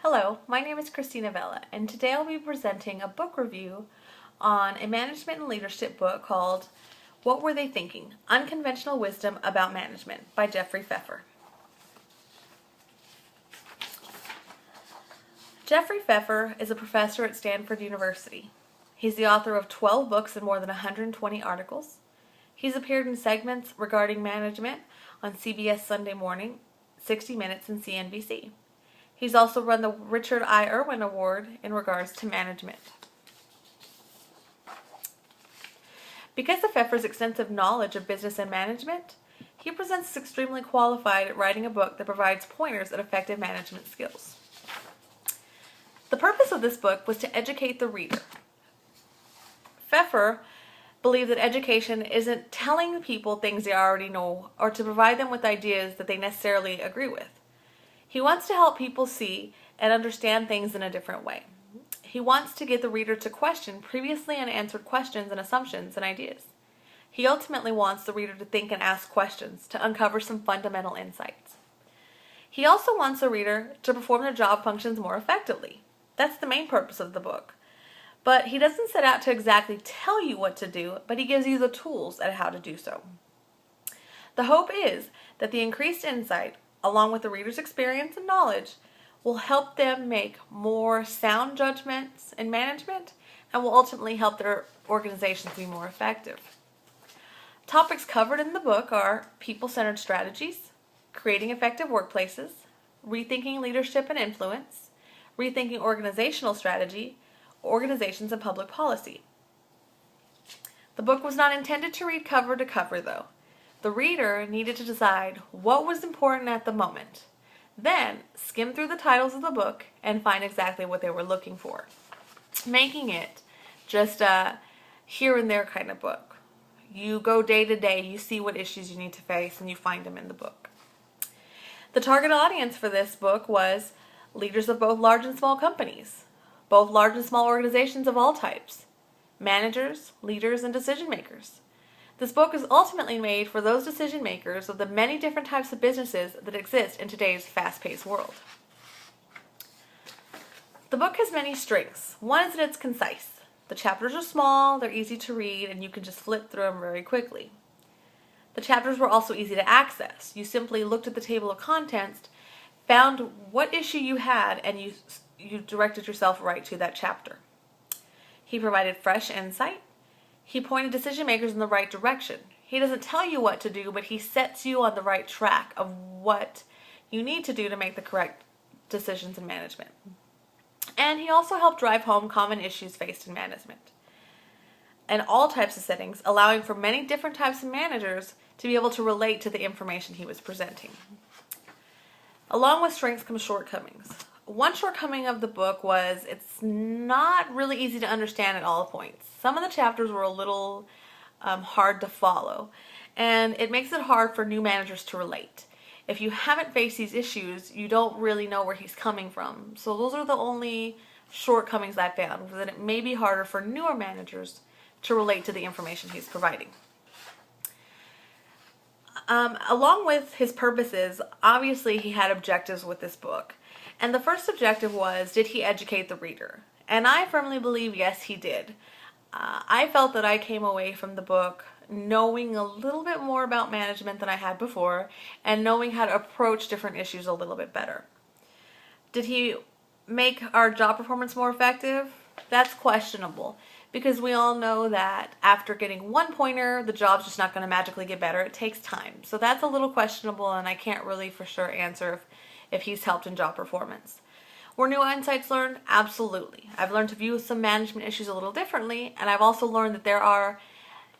Hello, my name is Christina Vella, and today I'll be presenting a book review on a management and leadership book called What Were They Thinking? Unconventional Wisdom About Management by Jeffrey Pfeffer. Jeffrey Pfeffer is a professor at Stanford University. He's the author of 12 books and more than 120 articles. He's appeared in segments regarding management on CBS Sunday Morning, 60 Minutes, and CNBC. He's also run the Richard I. Irwin Award in regards to management. Because of Pfeffer's extensive knowledge of business and management, he presents as extremely qualified at writing a book that provides pointers at effective management skills. The purpose of this book was to educate the reader. Pfeffer believed that education isn't telling people things they already know or to provide them with ideas that they necessarily agree with. He wants to help people see and understand things in a different way. He wants to get the reader to question previously unanswered questions and assumptions and ideas. He ultimately wants the reader to think and ask questions to uncover some fundamental insights. He also wants the reader to perform their job functions more effectively. That's the main purpose of the book. But he doesn't set out to exactly tell you what to do, but he gives you the tools at how to do so. The hope is that the increased insight, along with the reader's experience and knowledge, will help them make more sound judgments in management and will ultimately help their organizations be more effective. Topics covered in the book are people-centered strategies, creating effective workplaces, rethinking leadership and influence, rethinking organizational strategy, organizations and public policy. The book was not intended to read cover to cover, though. The reader needed to decide what was important at the moment, then skim through the titles of the book and find exactly what they were looking for, making it just a here and there kind of book. You go day to day, you see what issues you need to face, and you find them in the book. The target audience for this book was leaders of both large and small companies, both large and small organizations of all types, managers, leaders, and decision makers. This book is ultimately made for those decision makers of the many different types of businesses that exist in today's fast-paced world. The book has many strengths. One is that it's concise. The chapters are small, they're easy to read, and you can just flip through them very quickly. The chapters were also easy to access. You simply looked at the table of contents, found what issue you had, and you directed yourself right to that chapter. He provided fresh insight. He pointed decision makers in the right direction. He doesn't tell you what to do, but he sets you on the right track of what you need to do to make the correct decisions in management. And he also helped drive home common issues faced in management and all types of settings, allowing for many different types of managers to be able to relate to the information he was presenting. Along with strengths come shortcomings. One shortcoming of the book was it's not really easy to understand at all points. Some of the chapters were a little hard to follow, and it makes it hard for new managers to relate. If you haven't faced these issues, you don't really know where he's coming from. So those are the only shortcomings I found, that it may be harder for newer managers to relate to the information he's providing. Along with his purposes, obviously he had objectives with this book. And the first objective was, did he educate the reader? And I firmly believe, yes, he did. I felt that I came away from the book knowing a little bit more about management than I had before and knowing how to approach different issues a little bit better. Did he make our job performance more effective? That's questionable, because we all know that after getting one pointer, the job's just not going to magically get better. It takes time. So that's a little questionable, and I can't really for sure answer if he's helped in job performance. Were new insights learned? Absolutely. I've learned to view some management issues a little differently, and I've also learned that there are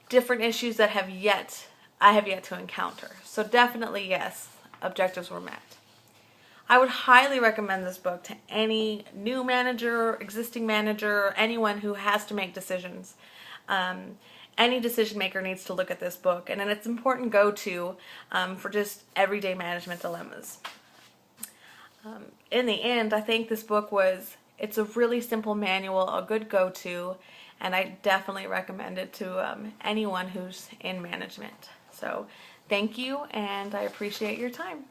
different issues that I have yet to encounter. So definitely, yes, objectives were met. I would highly recommend this book to any new manager, existing manager, anyone who has to make decisions. Any decision maker needs to look at this book, and it's an important go-to for just everyday management dilemmas. In the end, I think this book it's a really simple manual, a good go-to, and I definitely recommend it to anyone who's in management. So thank you, and I appreciate your time.